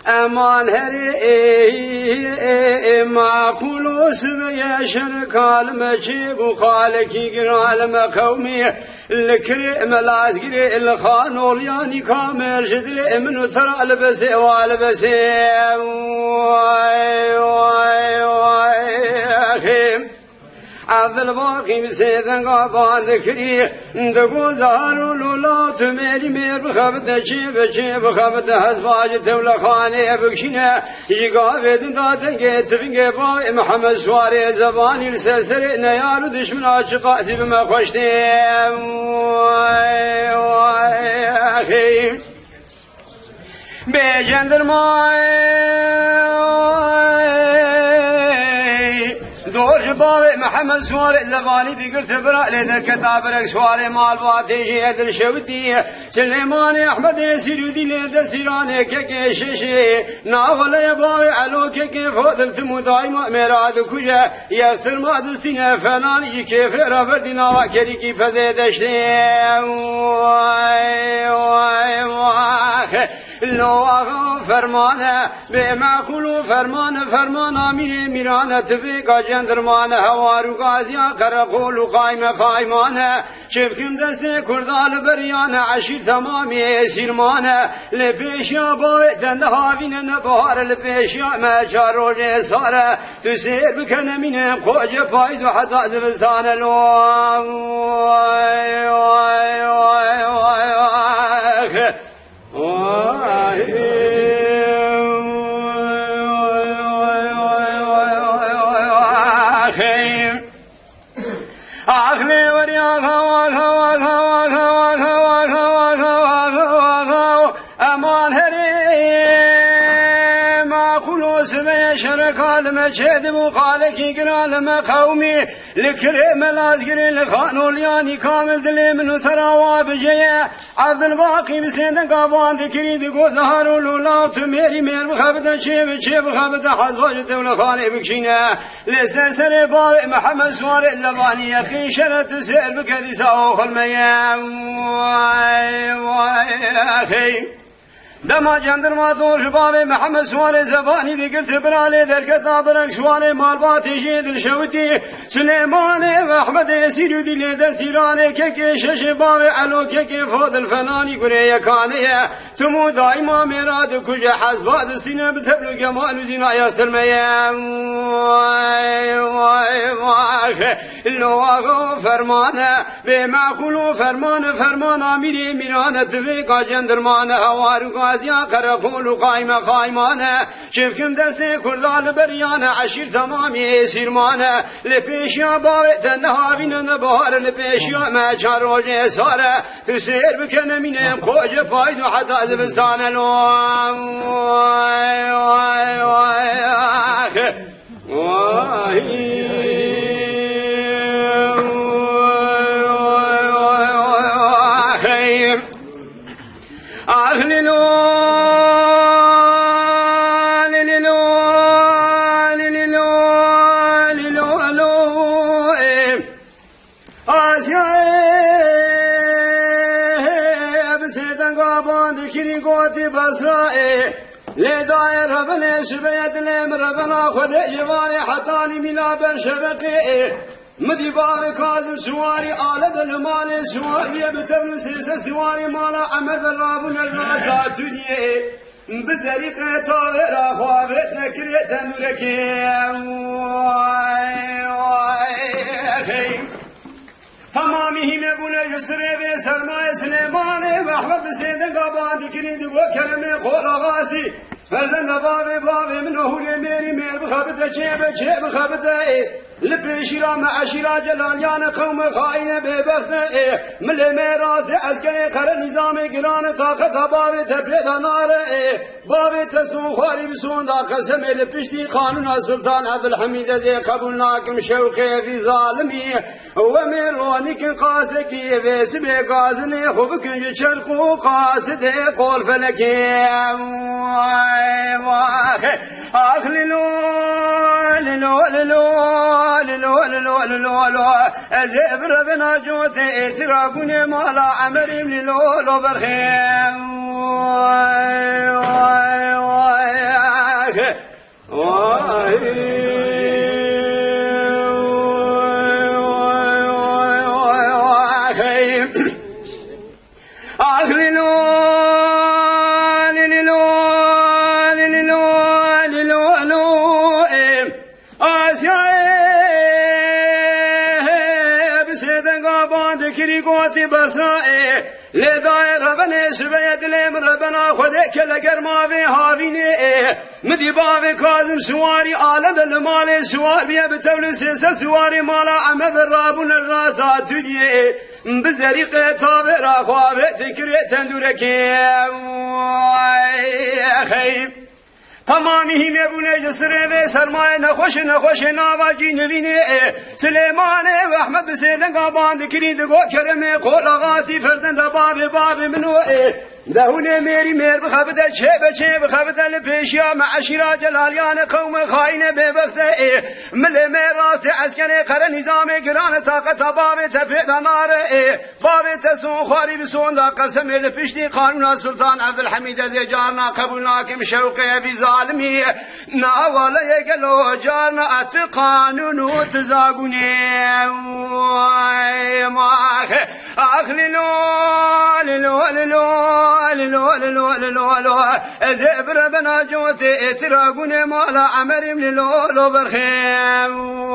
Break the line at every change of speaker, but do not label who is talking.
امان هری ما خلوص بيشر كالم شيب وخالكي قرالم قومي الكريم العسكري الخانول يعني كامل جدري من ثرى البسي والبسي واي واي واي اخي عبد الباقي مسيدن قابان ذكري دقول دارو لولا تميري مير بخبت شيب شيب بخبت هزباج تولى خاني بكشنا يقابد دادن تفنق باوي محمد سواري زباني السلسل نيار دشمن عاشقاتي بما خشتي واي واي اخي بجندر دور باوي محمد سواري زباني ذكرت برا لذا كتابرك سواري مال باتي هدر شوتي سليماني احمد سيرودي لذا سيراني كيششي ناول يا باوي علو كيف فضلت مدايما مراد كجا يغتر ما دستين فنان كيف رفردنا وكري كيف زيدشتي واي واي واي لو فرمانه بما كلو فرمان امير ميرانه تفيقا جندرمان هوارو غازيا قرقول قايمه قايمانه شفكم دسته كردال بريانه عشير تمامي سيرمانه لبيشيا باي تندهاوين نبهار لبيشيا ما شاروج ساره تسير بكن من قوج بايد حتى زبستان لو واي واي واي واي أخلي وريا أمان هري ما خلوص بيشر كالم شد مخالكي قرال ما قومي لكريم الازقري لخانول يعني كامل دلي من ثراوا بجيه عبد الباقي مسين قابان ذكري دقو زهر لولا تميري مير بخبت شيب بخبت حزوجت ولخاني بكشينا لسلسل باوي محمد سواري زباني اخي شرت سير بكذي ساوخ الميام واي واي اخي دما جندرما دور شبابي محمد سواري زباني ذكرت برالي ذرك طابرك سواري مالباتي جيد الشوتي سليماني واحمد يسير ذي ليدا سيراني كيكي شبابي علو كيكي فوض الفناني قرية كانية ثمو دايما مراد كجا حزبات السنة بتبلو جمال وزنا يغترميام واي واي واي اللواغو فرمانه بما كلو فرمان اميري ميرانه تفيقا جندرمان هوارو يا قرقول قايمة قايمانة شفكم دستي كردال بريانة عشير تمامي سيرمانة لبيشيا باوي تنهاوين نبهار لبيشيا ما شاروج سارة تسير بكن من قوج فايد حتى زبستان لو واي واي واي واي لداير ربنا شبيت لهم ربنا خذ جواري حتاني منا بن شبقي مدي باب كاظم سواري آلد المال سواري بتبن سيس سواري مالا عمد الرابن الرازات دنيا بزريقة طاورة خوابت نكريت نوركي واي واي تمامهم يقول جسري بسرماء سليماني محمد بسيدن قابان ذكري دقو كلمة قول غاسي فرزن بابي منه لميري مير بخبته شيب بخبته لبشيرا مع عشيرا جلاليان قوم خائن ببخت من ميراث عسكري قر نظام قران طاقت باب تبيد نار باب تسون خاري بسون دا قسم لبشتي قانون السلطان عبد الحميد ذي قبولناكم شوقي في ظالمي وميرونك قاسكي بسبي قازني خوبك شرقو قاسد قول فلكي أخللو للو للو للو للو للو للو زبر بنا جوتي تراقوني مالا عمري للو لو برخيم بسرائي لدائر ربنا سبيد لهم ربنا خدك لقر ما في هافيني مدي بابي كاظم سواري عالم المال سوار بيه بتولي سيسة سواري مالا عمد الرابون الراسات تدي بزريق طابر أخوابي تكري تندوركي خيب تمامی میبونه جسره و سرمایه نخوش نواجی نوینه سلیمان و احمد بسیدن قابان دکرید گو کرمه قول آغاتی فردن باب منو دهونه میری میر بخبده چه بخبده لپیشیا معشیرا جلالیان قوم خائن ببخته مل میراث عسکر قر نظام گران طاقت باب تفید نار باب تسون خاری بسون دا قسم لپشتی قانون سلطان عبد الحمید ذی جارنا قبولناکم شوقی بی ظالمی ناوالا یکلو جارنا ات قانونو تزاگونی اخللو للو زبر بنا جوتي تراقوني مالا عمريم للو برخيم